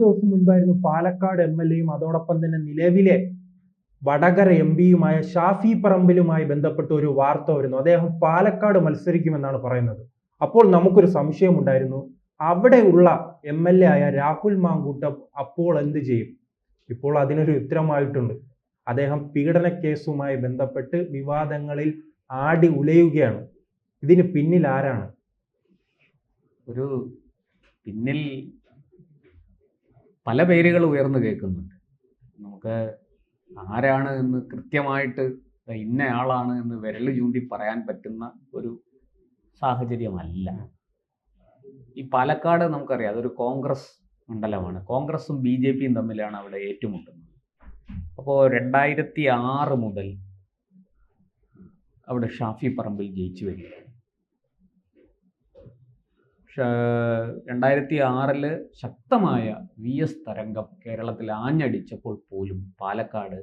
ദിവസം മുൻപായിരുന്നു പാലക്കാട് MLA-യും അതോടൊപ്പം തന്നെ നിലവിലെ വടകര MP-യുമായ ഷാഫി പറമ്പിലുമായി ബന്ധപ്പെട്ട ഒരു വാർത്ത വരുന്നു. അദ്ദേഹം പാലക്കാട് മത്സരിക്കുമെന്നാണ് പറയുന്നത്. അപ്പോൾ നമുക്കൊരു സംശയമുണ്ടായിരുന്നു, അവിടെയുള്ള MLA ആയ രാഹുൽ മാങ്കൂട്ടം അപ്പോൾ എന്ത് ചെയ്യും? ഇപ്പോൾ അതിനൊരു ഉത്തരമായിട്ടുണ്ട്. അദ്ദേഹം പീഡന കേസുമായി ബന്ധപ്പെട്ട് വിവാദങ്ങളിൽ ആടി ഉലയുകയാണ്. ഇതിന് പിന്നിൽ ആരാണ്? പിന്നിൽ പല പേരുകൾ ഉയർന്നു കേൾക്കുന്നുണ്ട്. നമുക്ക് ആരാണ് എന്ന് കൃത്യമായിട്ട് ഇന്നയാളാണ് എന്ന് വിരൽ ചൂണ്ടി പറയാൻ പറ്റുന്ന ഒരു സാഹചര്യമല്ല. ഈ പാലക്കാട് നമുക്കറിയാം, അതൊരു കോൺഗ്രസ് മണ്ഡലമാണ്. കോൺഗ്രസും BJP-യും തമ്മിലാണ് അവിടെ ഏറ്റുമുട്ടുന്നത്. അപ്പോൾ 2006 മുതൽ അവിടെ ഷാഫി പറമ്പിൽ ജയിച്ചു വരികയാണ്. 2006 ശക്തമായ VS തരംഗം കേരളത്തിൽ ആഞ്ഞടിച്ചപ്പോൾ പോലും പാലക്കാട്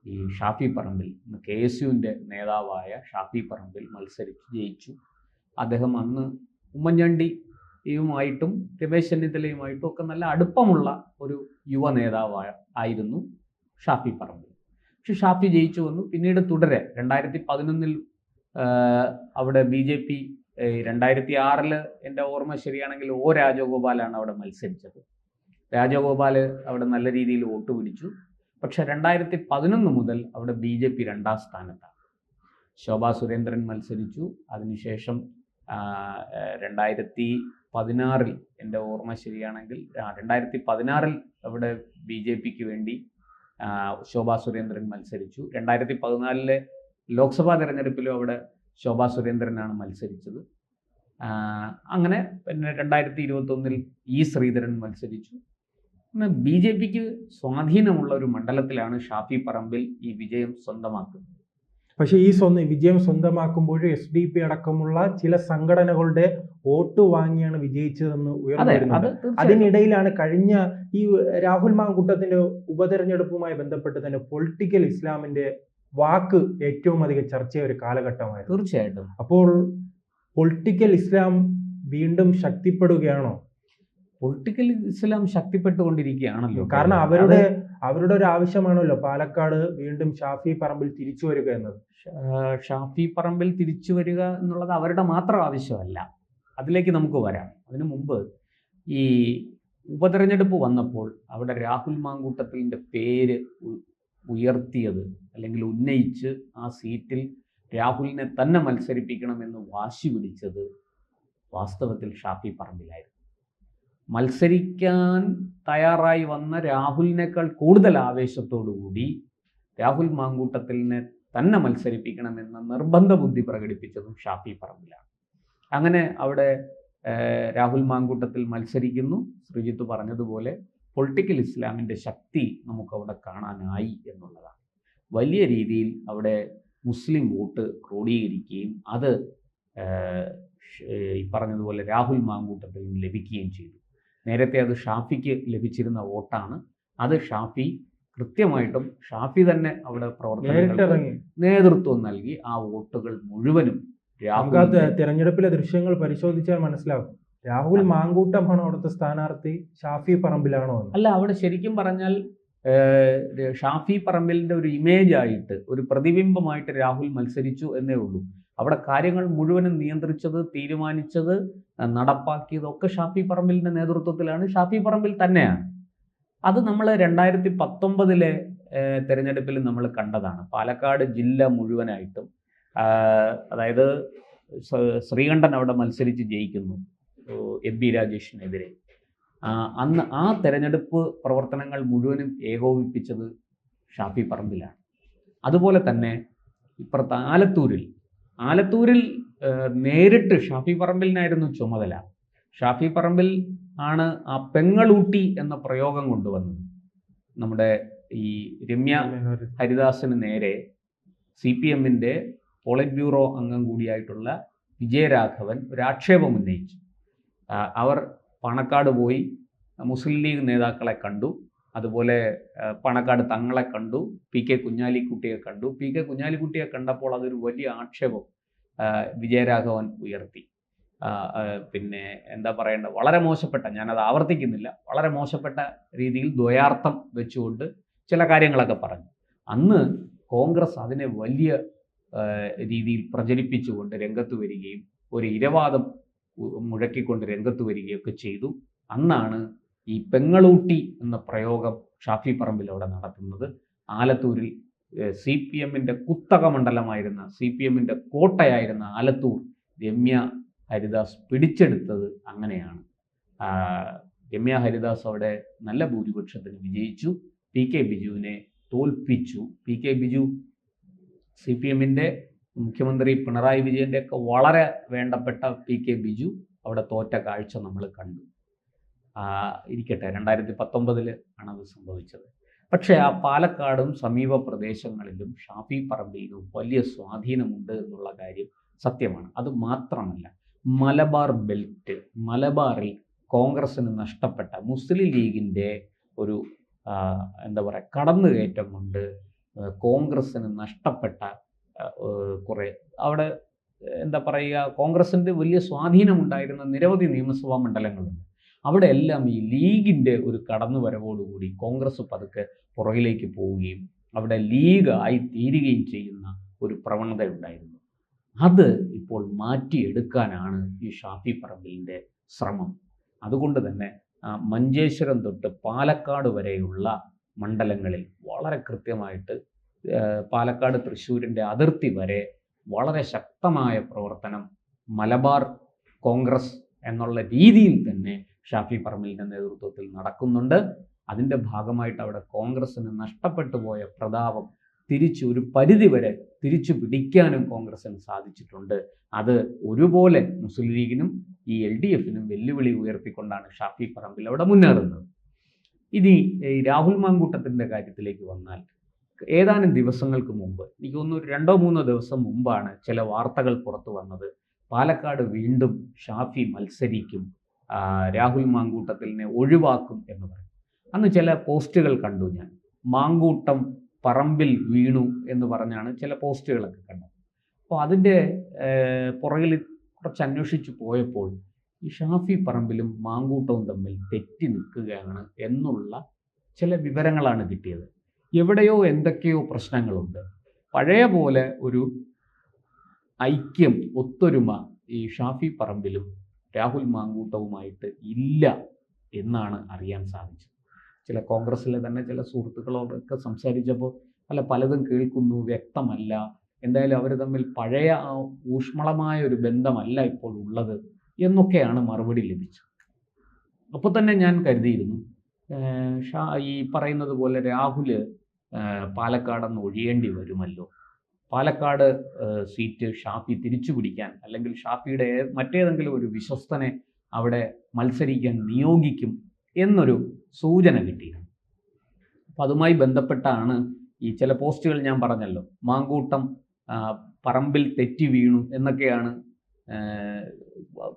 ഈ ഷാഫി പറമ്പിൽ, KSUവിൻ്റെ നേതാവായ ഷാഫി പറമ്പിൽ മത്സരിച്ച് ജയിച്ചു. അദ്ദേഹം അന്ന് ഉമ്മൻചാണ്ടിയുമായിട്ടും രമേശ് ചെന്നിത്തലയുമായിട്ടും ഒക്കെ നല്ല അടുപ്പമുള്ള ഒരു യുവ നേതാവായിരുന്നു ഷാഫി പറമ്പിൽ. പക്ഷെ ഷാഫി ജയിച്ചു വന്നു. പിന്നീട് തുടരെ 2011 അവിടെ BJP 2006 എൻ്റെ ഓർമ്മ ശരിയാണെങ്കിൽ രാജഗോപാലാണ് അവിടെ മത്സരിച്ചത്. രാജഗോപാൽ അവിടെ നല്ല രീതിയിൽ വോട്ട് പിടിച്ചു. പക്ഷെ 2011 മുതൽ അവിടെ BJP 2ാം സ്ഥാനത്താണ്. ശോഭാ സുരേന്ദ്രൻ മത്സരിച്ചു. അതിനുശേഷം 2016 എൻ്റെ ഓർമ്മ ശരിയാണെങ്കിൽ 2016 അവിടെ BJP-ക്ക് വേണ്ടി ശോഭാ സുരേന്ദ്രൻ മത്സരിച്ചു. 2014 ലോക്സഭാ തെരഞ്ഞെടുപ്പിലും അവിടെ ശോഭാ സുരേന്ദ്രനാണ് മത്സരിച്ചത്. അങ്ങനെ പിന്നെ 2021 E ശ്രീധരൻ മത്സരിച്ചു. അങ്ങനെ BJP-ക്ക് സ്വാധീനമുള്ള ഒരു മണ്ഡലത്തിലാണ് ഷാഫി പറമ്പിൽ ഈ വിജയം സ്വന്തമാക്കുന്നത്. പക്ഷേ ഈ വിജയം സ്വന്തമാക്കുമ്പോൾ SDP അടക്കമുള്ള ചില സംഘടനകളുടെ വോട്ട് വാങ്ങിയാണ് വിജയിച്ചതെന്ന് ഉയർന്നു വരുന്നുണ്ട്. അതിനിടയിലാണ് കഴിഞ്ഞ ഈ രാഹുൽ മാങ്കൂട്ടത്തിന്റെ ഉപതെരഞ്ഞെടുപ്പുമായി ബന്ധപ്പെട്ട് തന്നെ പൊളിറ്റിക്കൽ ഇസ്ലാമിന്റെ വാക്ക് ഏറ്റവും അധികം ചർച്ചയായ ഒരു കാലഘട്ടമായിരുന്നു. തീർച്ചയായിട്ടും. അപ്പോൾ പൊളിറ്റിക്കൽ ഇസ്ലാം വീണ്ടും ശക്തിപ്പെടുകയാണോ? പൊളിറ്റിക്കൽ ഇസ്ലാം ശക്തിപ്പെട്ടുകൊണ്ടിരിക്കുകയാണല്ലോ. കാരണം അവരുടെ ഒരു ആവശ്യമാണല്ലോ പാലക്കാട് വീണ്ടും ഷാഫി പറമ്പിൽ തിരിച്ചു വരിക എന്നത്. ഷാഫി പറമ്പിൽ തിരിച്ചു വരിക എന്നുള്ളത് അവരുടെ മാത്രം ആവശ്യമല്ല. അതിലേക്ക് നമുക്ക് വരാം. അതിനു മുമ്പ് ഈ ഉപതെരഞ്ഞെടുപ്പ് വന്നപ്പോൾ അവിടെ രാഹുൽ മാങ്കൂട്ടത്തിൻ്റെ പേര് ഉയർത്തിയത് അല്ലെങ്കിൽ ഉന്നയിച്ച് ആ സീറ്റിൽ രാഹുലിനെ തന്നെ മത്സരിപ്പിക്കണമെന്ന് വാശി പിടിച്ചത് വാസ്തവത്തിൽ ഷാഫി പറമ്പിലായിരുന്നു. മത്സരിക്കാൻ തയ്യാറായി വന്ന രാഹുലിനേക്കാൾ കൂടുതൽ ആവേശത്തോടുകൂടി രാഹുൽ മാങ്കൂട്ടത്തിനെ തന്നെ മത്സരിപ്പിക്കണമെന്ന നിർബന്ധ ബുദ്ധി പ്രകടിപ്പിച്ചതും ഷാഫി പറമ്പിലാണ്. അങ്ങനെ അവിടെ രാഹുൽ മാങ്കൂട്ടത്തിൽ മത്സരിക്കുന്നു. ശ്രീജിത്ത് പറഞ്ഞതുപോലെ പൊളിറ്റിക്കൽ ഇസ്ലാമിൻ്റെ ശക്തി നമുക്കവിടെ കാണാനായി എന്നുള്ളതാണ്. വലിയ രീതിയിൽ അവിടെ മുസ്ലിം വോട്ട് ക്രോഡീകരിക്കുകയും അത് ഈ പറഞ്ഞതുപോലെ രാഹുൽ മാങ്കൂട്ടത്തിൽ ലഭിക്കുകയും ചെയ്തു. നേരത്തെ അത് ഷാഫിക്ക് ലഭിച്ചിരുന്ന വോട്ടാണ്. അത് ഷാഫി കൃത്യമായിട്ടും ഷാഫി തന്നെ അവിടെ പ്രവർത്തനങ്ങൾക്ക് നേതൃത്വം നൽകി ആ വോട്ടുകൾ മുഴുവനും തെരഞ്ഞെടുപ്പിലെ ദൃശ്യങ്ങൾ പരിശോധിച്ചാൽ മനസ്സിലാകും രാഹുൽ മാങ്കൂട്ടമാണോ അവിടുത്തെ സ്ഥാനാർത്ഥി, ഷാഫി പറമ്പിലാണോ? അല്ല, അവിടെ ശരിക്കും പറഞ്ഞാൽ ഷാഫി പറമ്പിലിൻ്റെ ഒരു ഇമേജ് ആയിട്ട്, ഒരു പ്രതിബിംബമായിട്ട് രാഹുൽ മത്സരിച്ചു എന്നേ ഉള്ളൂ. അവിടെ കാര്യങ്ങൾ മുഴുവനും നിയന്ത്രിച്ചത്, തീരുമാനിച്ചത്, നടപ്പാക്കിയതൊക്കെ ഷാഫി പറമ്പിലിൻ്റെ നേതൃത്വത്തിലാണ്. ഷാഫി പറമ്പിൽ തന്നെയാണ്. അത് നമ്മൾ 2019 തെരഞ്ഞെടുപ്പിൽ നമ്മൾ കണ്ടതാണ്. പാലക്കാട് ജില്ല മുഴുവനായിട്ടും, അതായത് ശ്രീകണ്ഠൻ അവിടെ മത്സരിച്ച് ജയിക്കുന്നു MP രാജേഷിനെതിരെ. അന്ന് ആ തെരഞ്ഞെടുപ്പ് പ്രവർത്തനങ്ങൾ മുഴുവനും ഏകോപിപ്പിച്ചത് ഷാഫി പറമ്പിലാണ്. അതുപോലെ തന്നെ ഇപ്പുറത്ത് ആലത്തൂരിൽ നേരിട്ട് ഷാഫി പറമ്പിലിനായിരുന്നു ചുമതല. ഷാഫി പറമ്പിൽ ആണ് ആ പെങ്ങളൂട്ടി എന്ന പ്രയോഗം കൊണ്ടുവന്നത്. നമ്മുടെ ഈ രമ്യ ഹരിദാസിന് നേരെ CPM-ന്റെ പോളിറ്റ് ബ്യൂറോ അംഗം കൂടിയായിട്ടുള്ള വിജയരാഘവൻ ഒരു ആക്ഷേപം ഉന്നയിച്ചു. അവർ പണക്കാട് പോയി മുസ്ലിം ലീഗ് നേതാക്കളെ കണ്ടു, അതുപോലെ പണക്കാട് തങ്ങളെ കണ്ടു, PK കുഞ്ഞാലിക്കുട്ടിയെ കണ്ടു. PK കുഞ്ഞാലിക്കുട്ടിയെ കണ്ടപ്പോൾ അതൊരു വലിയ ആക്ഷേപം വിജയരാഘവൻ ഉയർത്തി. പിന്നെ എന്താ പറയേണ്ടത്, വളരെ മോശപ്പെട്ട, ഞാനത് ആവർത്തിക്കുന്നില്ല, വളരെ മോശപ്പെട്ട രീതിയിൽ ദ്വയാർത്ഥം വെച്ചുകൊണ്ട് ചില കാര്യങ്ങളൊക്കെ പറഞ്ഞു. അന്ന് കോൺഗ്രസ് അതിനെ വലിയ രീതിയിൽ പ്രചരിപ്പിച്ചുകൊണ്ട് രംഗത്ത് വരികയും ഒരു ഇരവാദം മുഴക്കിക്കൊണ്ട് രംഗത്ത് വരികയൊക്കെ ചെയ്തു. അന്നാണ് ഈ പെങ്ങളൂട്ടി എന്ന പ്രയോഗം ഷാഫി പറമ്പിൽ അവിടെ നടത്തുന്നത്. ആലത്തൂരിൽ CPM-ന്റെ കുത്തക മണ്ഡലമായിരുന്ന, CPM-ന്റെ കോട്ടയായിരുന്ന ആലത്തൂർ രമ്യ ഹരിദാസ് പിടിച്ചെടുത്തത് അങ്ങനെയാണ്. രമ്യ ഹരിദാസ് അവിടെ നല്ല ഭൂരിപക്ഷത്തിന് വിജയിച്ചു, PK ബിജുവിനെ തോൽപ്പിച്ചു. PK ബിജു CPM-ന്റെ മുഖ്യമന്ത്രി പിണറായി വിജയൻ്റെ ഒക്കെ വളരെ വേണ്ടപ്പെട്ട PK ബിജു അവിടെ തോറ്റ കാഴ്ച നമ്മൾ കണ്ടു. ഇരിക്കട്ടെ, 2019 ആണത് സംഭവിച്ചത്. പക്ഷേ ആ പാലക്കാടും സമീപ പ്രദേശങ്ങളിലും ഷാഫി പറമ്പിലിനും വലിയ സ്വാധീനമുണ്ട് എന്നുള്ള കാര്യം സത്യമാണ്. അത് മാത്രമല്ല, മലബാർ ബെൽറ്റ്, മലബാറിൽ കോൺഗ്രസിന് നഷ്ടപ്പെട്ട, മുസ്ലിം ലീഗിൻ്റെ ഒരു എന്താ പറയുക കടന്നുകയറ്റം കൊണ്ട് കോൺഗ്രസിന് നഷ്ടപ്പെട്ട കുറേ, അവിടെ എന്താ പറയുക, കോൺഗ്രസിൻ്റെ വലിയ സ്വാധീനമുണ്ടായിരുന്ന നിരവധി നിയമസഭാ മണ്ഡലങ്ങളുണ്ട്. അവിടെ എല്ലാം ഈ ലീഗിൻ്റെ ഒരു കടന്നുവരവോടുകൂടി കോൺഗ്രസ് പതുക്കെ പുറകിലേക്ക് പോവുകയും അവിടെ ലീഗ് ആയി തീരുകയും ചെയ്യുന്ന ഒരു പ്രവണത ഉണ്ടായിരുന്നു. അത് ഇപ്പോൾ മാറ്റിയെടുക്കാനാണ് ഈ ഷാഫി പറമ്പിലിൻ്റെ ശ്രമം. അതുകൊണ്ട് തന്നെ മഞ്ചേശ്വരം തൊട്ട് പാലക്കാട് വരെയുള്ള മണ്ഡലങ്ങളിൽ വളരെ കൃത്യമായിട്ട്, പാലക്കാട് തൃശ്ശൂരിൻ്റെ അതിർത്തി വരെ വളരെ ശക്തമായ പ്രവർത്തനം മലബാർ കോൺഗ്രസ് എന്നുള്ള രീതിയിൽ തന്നെ ഷാഫി പറമ്പിലിൻ്റെ നേതൃത്വത്തിൽ നടക്കുന്നുണ്ട്. അതിൻ്റെ ഭാഗമായിട്ട് അവിടെ കോൺഗ്രസിന് നഷ്ടപ്പെട്ടു പോയ പ്രതാപം ഒരു പരിധിവരെ തിരിച്ചു പിടിക്കാനും കോൺഗ്രസിന് സാധിച്ചിട്ടുണ്ട്. അത് ഒരുപോലെ മുസ്ലിം ലീഗിനും ഈ LDF-നും വെല്ലുവിളി ഉയർത്തിക്കൊണ്ടാണ് ഷാഫി പറമ്പിൽ അവിടെ മുന്നേറുന്നത്. ഇനി രാഹുൽ മാങ്കൂട്ടത്തിൻ്റെ കാര്യത്തിലേക്ക് വന്നാൽ, ഏതാനും ദിവസങ്ങൾക്ക് മുമ്പ്, എനിക്ക് തോന്നുന്നു 2-3 ദിവസം മുമ്പാണ് ചില വാർത്തകൾ പുറത്തു വന്നത്. പാലക്കാട് വീണ്ടും ഷാഫി മത്സരിക്കും, രാഹുൽ മാങ്കൂട്ടത്തിനെ ഒഴിവാക്കും എന്ന് പറയും. അന്ന് ചില പോസ്റ്റുകൾ കണ്ടു ഞാൻ. മാങ്കൂട്ടം പറമ്പിൽ വീണു എന്ന് പറഞ്ഞാണ് ചില പോസ്റ്റുകളൊക്കെ കണ്ടത്. അപ്പോൾ അതിൻ്റെ പുറകിൽ കുറച്ച് അന്വേഷിച്ച് പോയപ്പോൾ ഈ ഷാഫി പറമ്പിലും മാങ്കൂട്ടവും തമ്മിൽ തെറ്റി നിൽക്കുകയാണ് എന്നുള്ള ചില വിവരങ്ങളാണ് കിട്ടിയത്. എവിടെയോ എന്തൊക്കെയോ പ്രശ്നങ്ങളുണ്ട്. പഴയ പോലെ ഒരു ഐക്യം, ഒത്തൊരുമ ഈ ഷാഫി പറമ്പിലും രാഹുൽ മാങ്കൂട്ടവുമായിട്ട് ഇല്ല എന്നാണ് അറിയാൻ സാധിച്ചത്. ചില കോൺഗ്രസ്സിലെ തന്നെ ചില സുഹൃത്തുക്കളോടൊക്കെ സംസാരിച്ചപ്പോൾ പലതും കേൾക്കുന്നു, വ്യക്തമല്ല, എന്തായാലും അവർ തമ്മിൽ പഴയ ഊഷ്മളമായ ഒരു ബന്ധമല്ല ഇപ്പോൾ ഉള്ളത് എന്നൊക്കെയാണ് മറുപടി ലഭിച്ചത്. അപ്പോൾ തന്നെ ഞാൻ കരുതിയിരുന്നു ഈ പറയുന്നത് പോലെ രാഹുൽ പാലക്കാടെന്ന് ഒഴിയേണ്ടി വരുമല്ലോ, പാലക്കാട് സീറ്റ് ഷാഫി തിരിച്ചു പിടിക്കാൻ, അല്ലെങ്കിൽ ഷാഫിയുടെ മറ്റേതെങ്കിലും ഒരു വിശ്വസ്തനെ അവിടെ മത്സരിക്കാൻ നിയോഗിക്കും എന്നൊരു സൂചന കിട്ടിയിരുന്നു. അപ്പം അതുമായി ബന്ധപ്പെട്ടാണ് ഈ ചില പോസ്റ്റുകൾ ഞാൻ പറഞ്ഞല്ലോ, മാങ്കൂട്ടം പറമ്പിൽ തെറ്റി വീണു എന്നൊക്കെയാണ്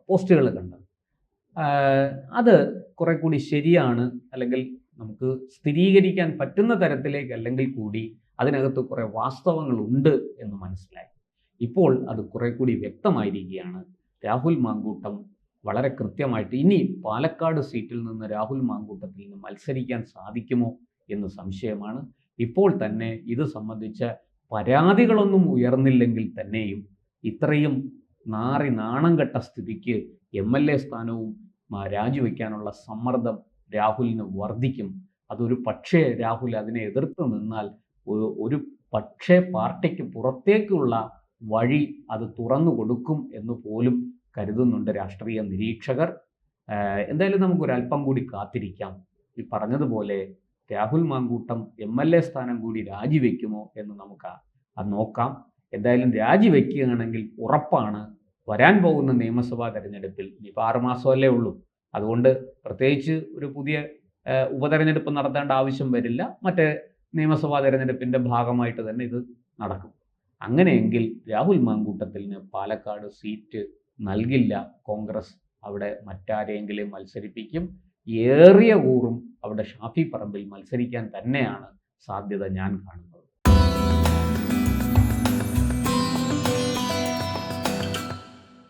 പോസ്റ്റുകൾ കണ്ടത്. അത് കുറെ കൂടി ശരിയാണ്, അല്ലെങ്കിൽ നമുക്ക് സ്ഥിരീകരിക്കാൻ പറ്റുന്ന തരത്തിലേക്ക് അല്ലെങ്കിൽ കൂടി അതിനകത്ത് കുറേ വാസ്തവങ്ങളുണ്ട് എന്ന് മനസ്സിലായി. ഇപ്പോൾ അത് കുറെ കൂടി വ്യക്തമായിരിക്കുകയാണ്. രാഹുൽ മാങ്കൂട്ടം വളരെ കൃത്യമായിട്ട് ഇനി പാലക്കാട് സീറ്റിൽ നിന്ന് രാഹുൽ മാങ്കൂട്ടത്തിൽ നിന്ന് മത്സരിക്കാൻ സാധിക്കുമോ എന്ന് സംശയമാണ്. ഇപ്പോൾ തന്നെ ഇത് സംബന്ധിച്ച പരാതികളൊന്നും ഉയർന്നില്ലെങ്കിൽ തന്നെയും ഇത്രയും നാണം കെട്ട സ്ഥിതിക്ക് MLA സ്ഥാനവും രാജിവെക്കാനുള്ള സമ്മർദ്ദം രാഹുലിന് വർദ്ധിക്കും. അതൊരു പക്ഷേ രാഹുൽ അതിനെ എതിർത്ത് നിന്നാൽ ഒരു പക്ഷേ പാർട്ടിക്ക് പുറത്തേക്കുള്ള വഴി അത് തുറന്നു കൊടുക്കും എന്ന് പോലും കരുതുന്നുണ്ട് രാഷ്ട്രീയ നിരീക്ഷകർ. എന്തായാലും നമുക്കൊരല്പം കൂടി കാത്തിരിക്കാം. ഈ പറഞ്ഞതുപോലെ രാഹുൽ മാങ്കൂട്ടം MLA സ്ഥാനം കൂടി രാജിവെക്കുമോ എന്ന് നമുക്ക് നോക്കാം. എന്തായാലും രാജിവെക്കുകയാണെങ്കിൽ ഉറപ്പാണ് വരാൻ പോകുന്ന നിയമസഭാ തെരഞ്ഞെടുപ്പിൽ, ഇനിയിപ്പോൾ 6 മാസമല്ലേ ഉള്ളൂ, അതുകൊണ്ട് പ്രത്യേകിച്ച് ഒരു പുതിയ ഉപതെരഞ്ഞെടുപ്പ് നടത്തേണ്ട ആവശ്യം വരില്ല. മറ്റേ നിയമസഭാ തെരഞ്ഞെടുപ്പിൻ്റെ ഭാഗമായിട്ട് തന്നെ ഇത് നടക്കും. അങ്ങനെയെങ്കിൽ രാഹുൽ മാങ്കൂട്ടത്തിന് പാലക്കാട് സീറ്റ് നൽകില്ല കോൺഗ്രസ്, അവിടെ മറ്റാരെയെങ്കിലും മത്സരിപ്പിക്കും. ഏറിയ കൂറും അവിടെ ഷാഫി പറമ്പിൽ മത്സരിക്കാൻ തന്നെയാണ് സാധ്യത ഞാൻ കാണുന്നത്.